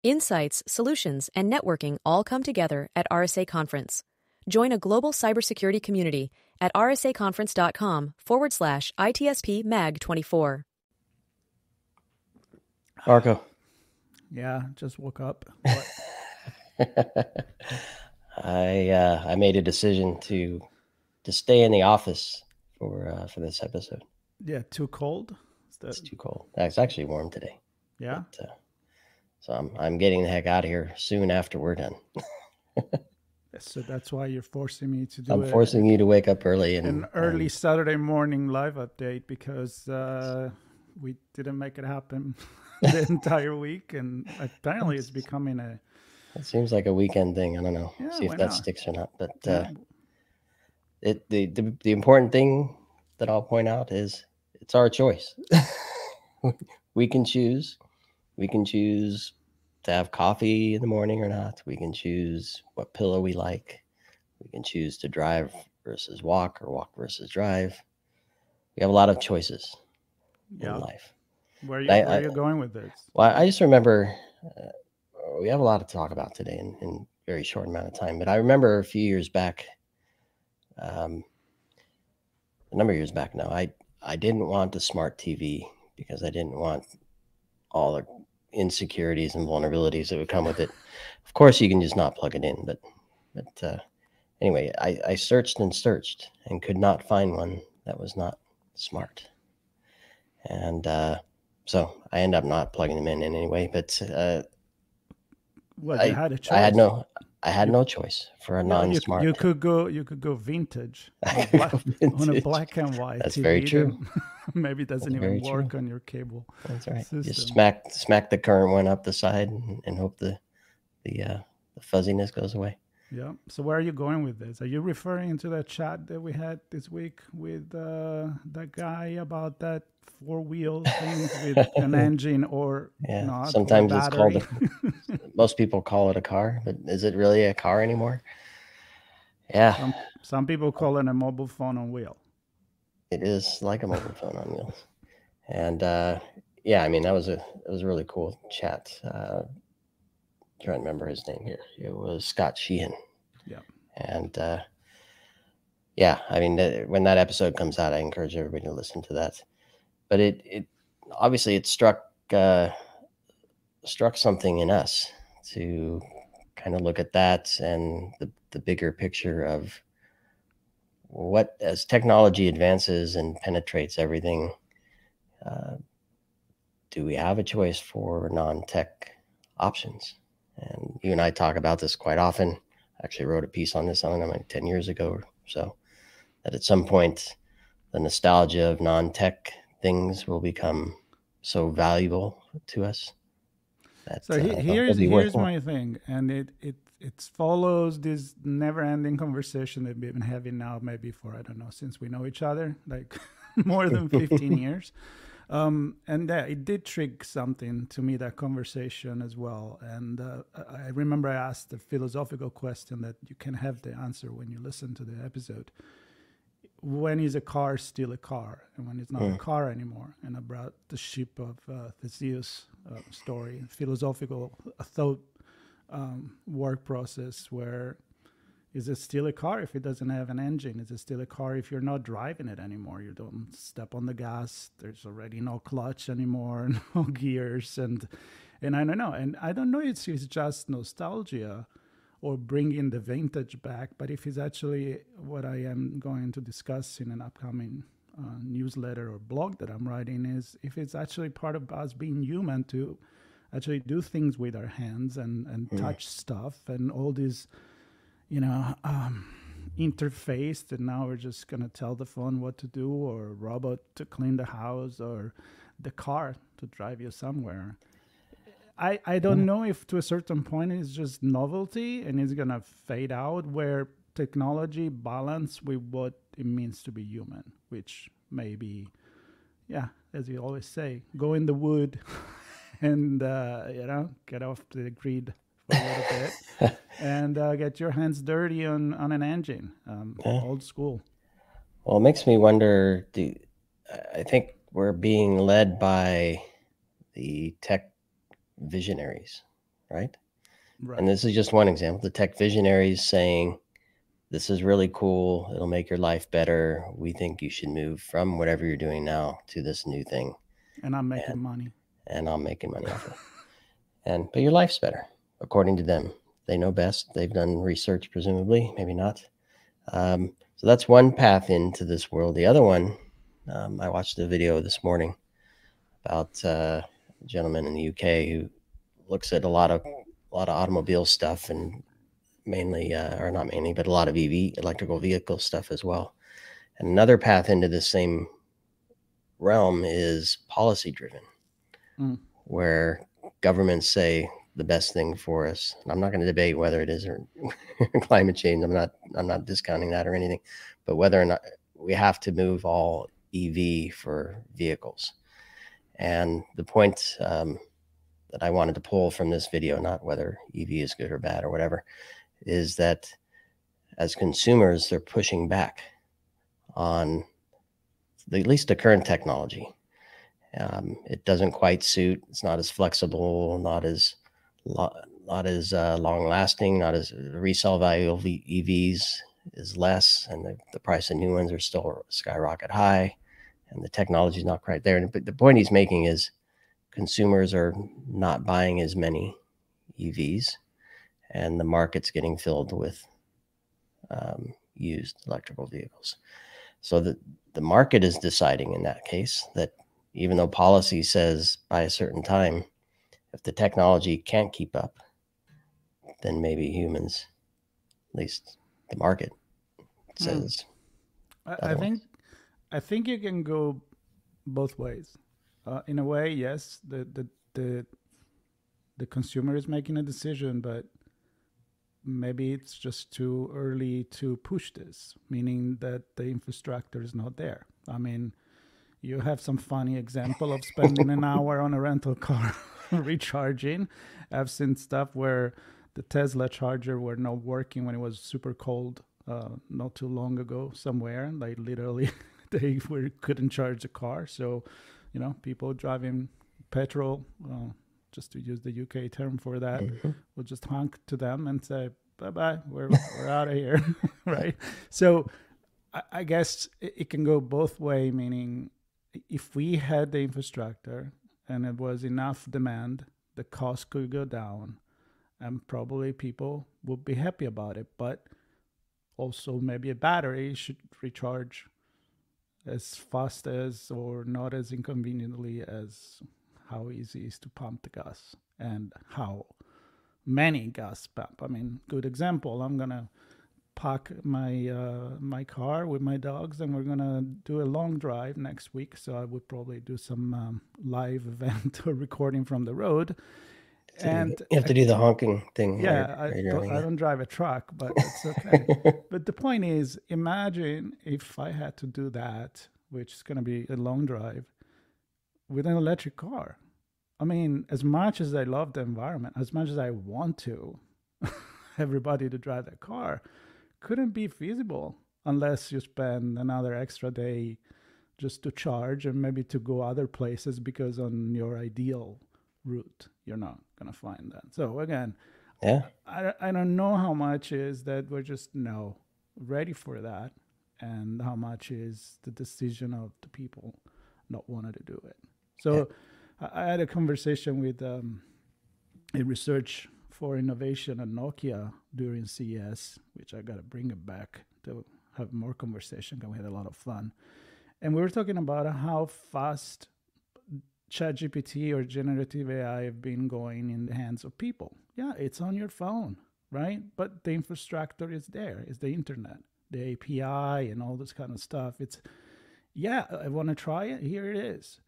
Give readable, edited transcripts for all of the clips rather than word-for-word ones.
Insights, solutions, and networking all come together at RSA Conference. Join a global cybersecurity community at rsaconference.com/ITSPmag24. Marco. Yeah, just woke up. I made a decision to stay in the office for this episode. Yeah, too cold? It's too cold. It's actually warm today. Yeah. But, so I'm getting the heck out of here soon after we're done. So that's why you're forcing me to do I'm forcing you to wake up early. An early Saturday morning live update because we didn't make it happen the entire week. And apparently it's becoming a... It seems like a weekend thing. I don't know. Yeah, see if that sticks or not. But the important thing that I'll point out is it's our choice. We can choose. We can choose to have coffee in the morning or not. We can choose what pillow we like. We can choose to drive versus walk or walk versus drive. We have a lot of choices in life. Where are you going with this? Well, I just remember we have a lot to talk about today in a very short amount of time. But I remember a few years back, a number of years back now, I didn't want a smart TV because I didn't want all the insecurities and vulnerabilities that would come with it. Of course, you can just not plug it in. But anyway, I searched and searched and could not find one that was not smart. And so I ended up not plugging them in anyway. But you had a choice. I had no choice for a non-smart. You could go vintage on a black and white. That's TV very true. Maybe it doesn't even work on your cable. That's right. System. Just smack the current one up the side and hope the fuzziness goes away. Yeah. So where are you going with this? Are you referring to that chat that we had this week with that guy about that 4-wheel thing with an engine or not? Sometimes it's called. Most people call it a car, but is it really a car anymore? Yeah. Some people call it a mobile phone on wheel. It is like a mobile phone on wheels, and I mean that was a really cool chat. Trying to remember his name here. It was Scott Sheehan. Yeah. And I mean, when that episode comes out, I encourage everybody to listen to that. But it obviously struck something in us to kind of look at that and the bigger picture of what, as technology advances and penetrates everything, do we have a choice for non-tech options? And you and I talk about this quite often. I actually wrote a piece on this, I don't know, like 10 years ago or so, that at some point, the nostalgia of non-tech things will become so valuable to us. So here's my thing. And it follows this never-ending conversation that we've been having now, maybe for, I don't know, since we know each other, like more than 15 years. And it did trigger something to me, that conversation as well. And I remember I asked a philosophical question that you can have the answer when you listen to the episode. When is a car still a car, and when it's not a car anymore? And I brought the ship of Theseus story, philosophical thought work process where, is it still a car if it doesn't have an engine? Is it still a car if you're not driving it anymore? You don't step on the gas. There's already no clutch anymore, no gears. And I don't know. And I don't know if it's just nostalgia or bringing the vintage back, but if it's actually what I am going to discuss in an upcoming newsletter or blog that I'm writing, is if it's actually part of us being human to actually do things with our hands and touch stuff and all these, interface that now we're just going to tell the phone what to do, or a robot to clean the house, or the car to drive you somewhere. I don't know if to a certain point it's just novelty and it's going to fade out, where technology balance with what it means to be human, which maybe, as you always say, go in the wood and, get off the grid for a little bit and get your hands dirty on an engine, old school. Well, it makes me wonder, I think we're being led by the tech visionaries. right? Right. And this is just one example. The tech visionaries saying, this is really cool. It'll make your life better. We think you should move from whatever you're doing now to this new thing. And I'm making money. And I'm making money off it. But your life's better, according to them. They know best. They've done research, presumably, maybe not. So that's one path into this world. The other one, I watched a video this morning about a gentleman in the UK who looks at a lot of automobile stuff, and mainly, or not mainly, but a lot of EV, electrical vehicle stuff as well. And another path into the same realm is policy driven, where governments say the best thing for us. And I'm not going to debate whether it is or climate change. I'm not discounting that or anything, but whether or not we have to move all EV for vehicles. And the point that I wanted to pull from this video, not whether EV is good or bad or whatever, is that as consumers, they're pushing back on at least the current technology. It doesn't quite suit. It's not as flexible, not as long lasting, not as the resale value of EVs is less, and the price of new ones are still skyrocket high, and the technology is not quite there. But the point he's making is consumers are not buying as many EVs, and the market's getting filled with used electrical vehicles. So the market is deciding in that case that even though policy says by a certain time, if the technology can't keep up, then maybe humans, at least the market, says. I think you can go both ways. In a way, yes, the consumer is making a decision, but maybe it's just too early to push this, meaning that the infrastructure is not there. I mean, you have some funny example of spending an hour on a rental car recharging. I've seen stuff where the Tesla charger were not working when it was super cold not too long ago somewhere. Like literally they couldn't charge the car. So, people driving petrol, just to use the UK term for that, will just honk to them and say, bye-bye, we're out of here, right? So I guess it can go both ways, meaning if we had the infrastructure and it was enough demand, the cost could go down and probably people would be happy about it. But also maybe a battery should recharge as fast as or not as inconveniently as how easy it is to pump the gas and how many gas pump. I mean, good example, I'm going to park my car with my dogs and we're going to do a long drive next week. So I would probably do some live event or recording from the road. So and you have to do the honking thing. Yeah, I don't drive a truck, but it's okay. But the point is, imagine if I had to do that, which is going to be a long drive, with an electric car. I mean, as much as I love the environment, as much as I want to, everybody to drive that car, couldn't be feasible unless you spend another extra day just to charge and maybe to go other places, because on your ideal route, you're not going to find that. So again, I don't know how much is that we're just ready for that, and how much is the decision of the people not wanting to do it. So I had a conversation with a research for innovation at Nokia during CES, which I got to bring it back to have more conversation, because we had a lot of fun. And we were talking about how fast ChatGPT or generative AI have been going in the hands of people. Yeah, it's on your phone, right? But the infrastructure is there. It's the internet, the API and all this kind of stuff. I want to try it. Here it is.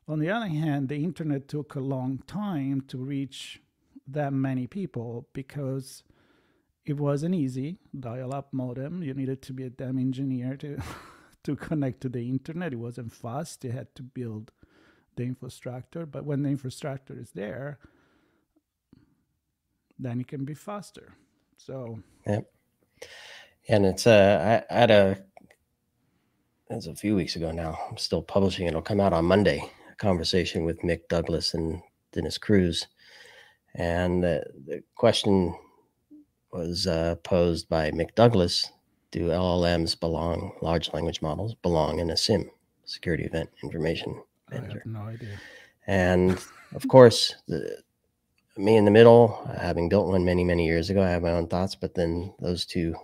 On the other hand, the internet took a long time to reach that many people because it wasn't easy. Dial-up modem. You needed to be a damn engineer to connect to the internet. It wasn't fast. You had to build the infrastructure, but when the infrastructure is there, then it can be faster. So and it's I had it's a few weeks ago now. I'm still publishing. It'll come out on Monday. A conversation with Mick Douglas and Dennis Cruz, And the question was posed by Mick Douglas: do LLMs belong, large language models, belong in a SIM, security event information manager? I have no idea. And of course, me in the middle, having built one many, many years ago, I have my own thoughts, but then those two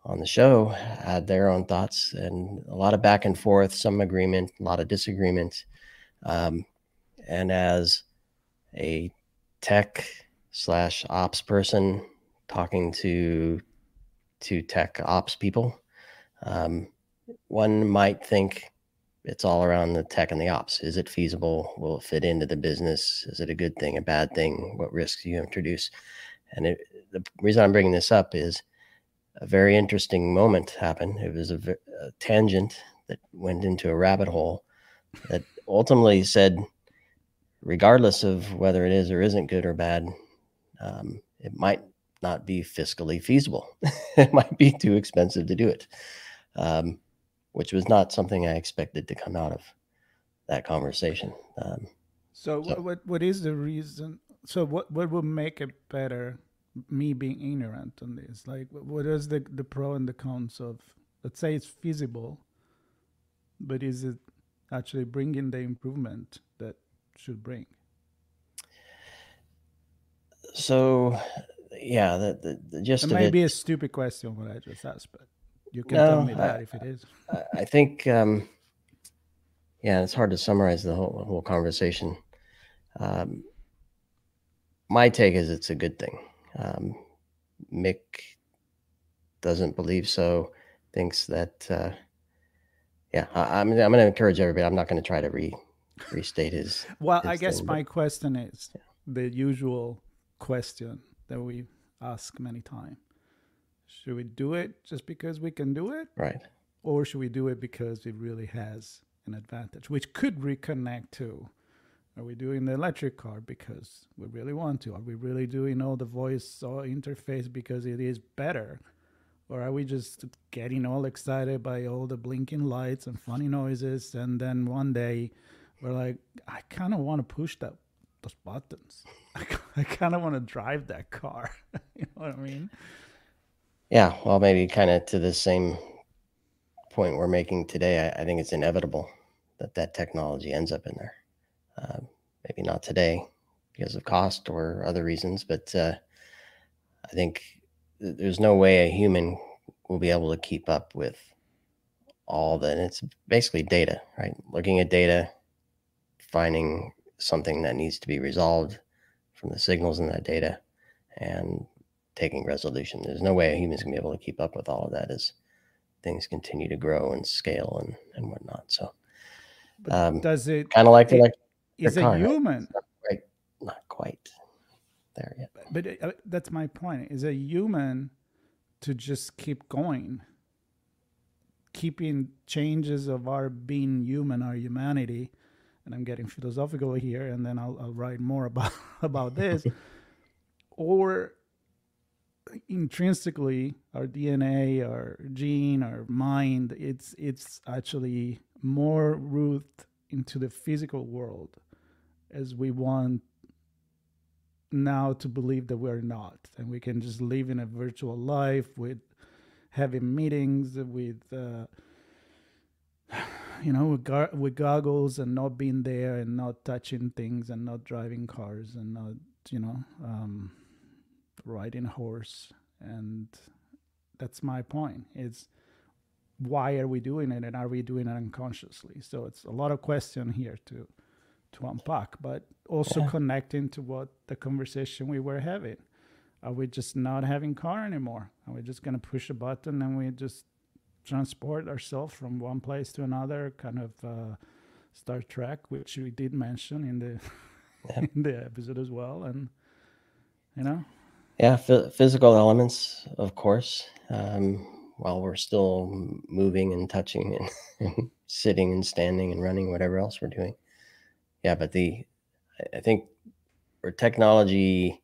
on the show had their own thoughts, and a lot of back and forth, some agreement, a lot of disagreement. And as a tech/ops person talking to tech ops people, one might think it's all around the tech and the ops. Is it feasible? Will it fit into the business? Is it a good thing, a bad thing? What risks do you introduce? And the reason I'm bringing this up is a very interesting moment happened. It was a tangent that went into a rabbit hole that ultimately said, regardless of whether it is or isn't good or bad, it might not be fiscally feasible. It might be too expensive to do it, which was not something I expected to come out of that conversation. So what is the reason? So what will make it better? Me being ignorant on this, like, what is the pro and the cons of, let's say it's feasible, but is it actually bringing the improvement that should bring? So, yeah, the gist of it. It may be a stupid question what I just asked, but you can tell me that if it is. I think, it's hard to summarize the whole conversation. My take is it's a good thing. Mick doesn't believe so. Thinks that, I'm going to encourage everybody. I'm not going to try to restate his. Well, I guess my question is the usual question that we ask many times. Should we do it just because we can do it? Right. Or should we do it because it really has an advantage, which could reconnect to, are we doing the electric car because we really want to? Are we really doing the voice interface because it is better? Or are we just getting all excited by all the blinking lights and funny noises, and then one day we're like, I kind of want to push those buttons. I kind of want to drive that car. You know what I mean? Yeah, well, maybe kind of to the same point we're making today, I think it's inevitable that technology ends up in there. Maybe not today because of cost or other reasons, but I think there's no way a human will be able to keep up with all that. It's basically data, right? Looking at data, finding something that needs to be resolved from the signals in that data, and taking resolution. There's no way a human's gonna be able to keep up with all of that as things continue to grow and scale and whatnot. So, does it kind of like is a human? Right? Not quite there yet. But that's my point. Is a human to just keep going, keeping changes of our being human, our humanity. And I'm getting philosophical here, and then I'll write more about this. Or intrinsically, our DNA, our gene, our mind, it's actually more rooted into the physical world, as we want now to believe that we're not, and we can just live in a virtual life with having meetings with with goggles and not being there and not touching things and not driving cars and not riding a horse. And that's my point. It's why are we doing it, and are we doing it unconsciously? So it's a lot of question here to unpack, but also connecting to what the conversation we were having. Are we just not having car anymore? Are we just going to push a button and we just transport ourselves from one place to another, kind of Star Trek, which we did mention in the in the episode as well? And physical elements, of course, while we're still moving and touching and sitting and standing and running, whatever else we're doing. But I think where technology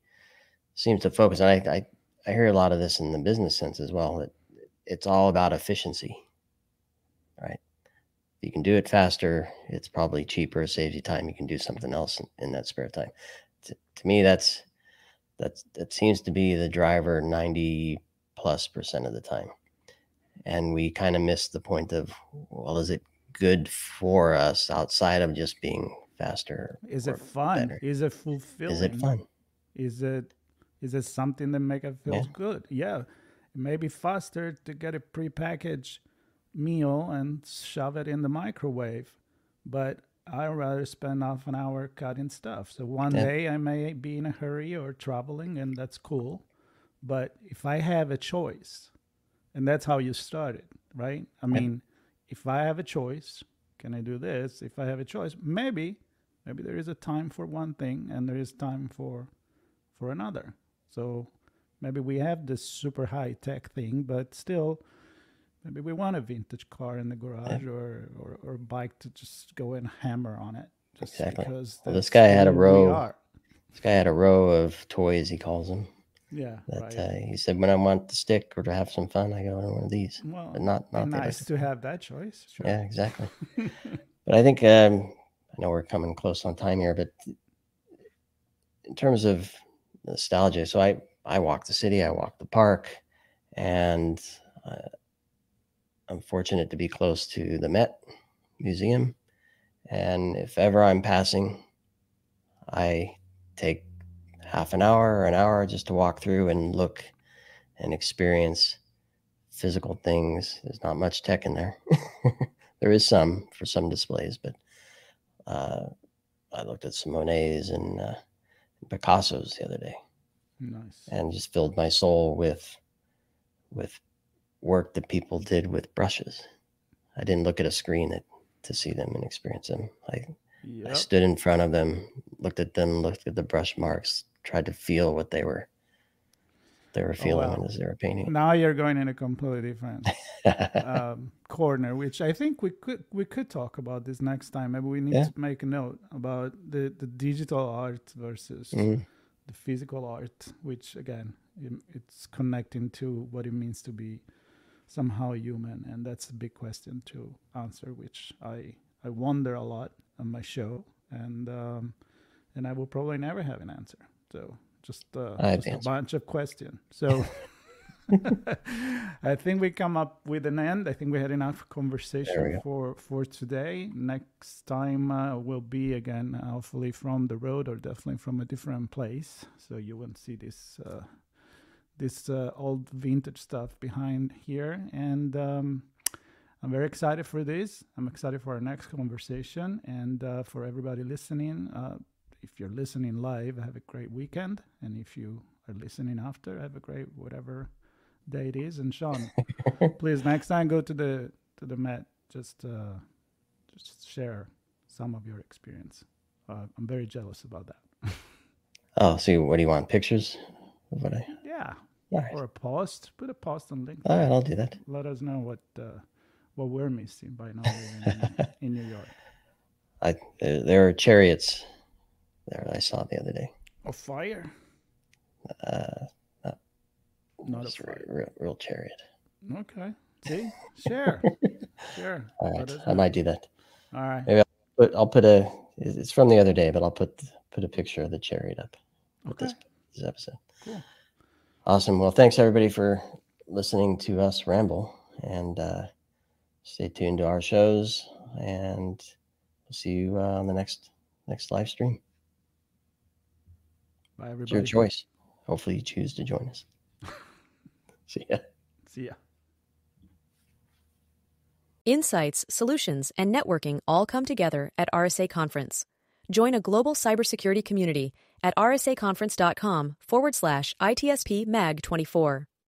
seems to focus, and I hear a lot of this in the business sense as well, that it's all about efficiency, right? If you can do it faster, it's probably cheaper, it saves you time. You can do something else in that spare time. to me, that seems to be the driver 90+% of the time. And we kind of miss the point of, well, is it good for us outside of just being faster? Is it fun? Better? Is it fulfilling? Is it fun? Is it something that makes it feel good? Yeah. It may be faster to get a prepackaged meal and shove it in the microwave, but I'd rather spend half an hour cutting stuff. So one day I may be in a hurry or traveling, and that's cool. But if I have a choice, and that's how you started, right? I mean, if I have a choice, can I do this? If I have a choice, maybe there is a time for one thing and there is time for another. So maybe we have this super high tech thing, but still, maybe we want a vintage car in the garage or a bike to just go and hammer on it. Just because this guy had a row. This guy had a row of toys, he calls them. Yeah, he said, when I want to stick or to have some fun, I go to one of these. Well, but not nice to have that choice. Sure. Yeah, exactly. But I think I know we're coming close on time here, but in terms of nostalgia, so I walk the city, I walk the park, and I'm fortunate to be close to the Met Museum. And if ever I'm passing, I take half an hour or an hour just to walk through and look and experience physical things. There's not much tech in there. There is some for some displays, but I looked at some Monets and Picassos the other day. Nice. And just filled my soul with work that people did with brushes. I didn't look at a screen to see them and experience them. I stood in front of them, looked at the brush marks, tried to feel what they were feeling as they were painting. Now you're going in a completely different corner, which I think we could talk about this next time. Maybe we need to make a note about the digital art versus the physical art, which again, it's connecting to what it means to be somehow human, and that's a big question to answer, which I wonder a lot on my show, and I will probably never have an answer. So just a bunch of questions. So I think we come up with an end. I think we had enough conversation for today. Next time will be again, hopefully from the road or definitely from a different place. So you won't see this old vintage stuff behind here. And I'm very excited for this. I'm excited for our next conversation. And for everybody listening, if you're listening live, have a great weekend. And if you are listening after, have a great whatever day it is. And Sean, please next time go to the Met. Just share some of your experience. I'm very jealous about that. Oh, so what do you want? Pictures of what I? Yeah. Right. Or a post. Put a post on LinkedIn. All right, I'll do that. Let us know what we're missing by not living in New York. There are chariots there I saw the other day. A fire? Not a fire. Real chariot. Okay. See? Share. Sure. All right. I might do that. All right. Maybe I'll put it's from the other day, but I'll put a picture of the chariot up with this episode. Cool. Awesome. Well, thanks everybody for listening to us ramble, and stay tuned to our shows, and we'll see you on the next live stream. Bye, everybody. It's your choice. Hopefully you choose to join us. See ya. See ya. Insights, solutions, and networking all come together at RSA Conference. Join a global cybersecurity community at rsaconference.com/ITSPmag24.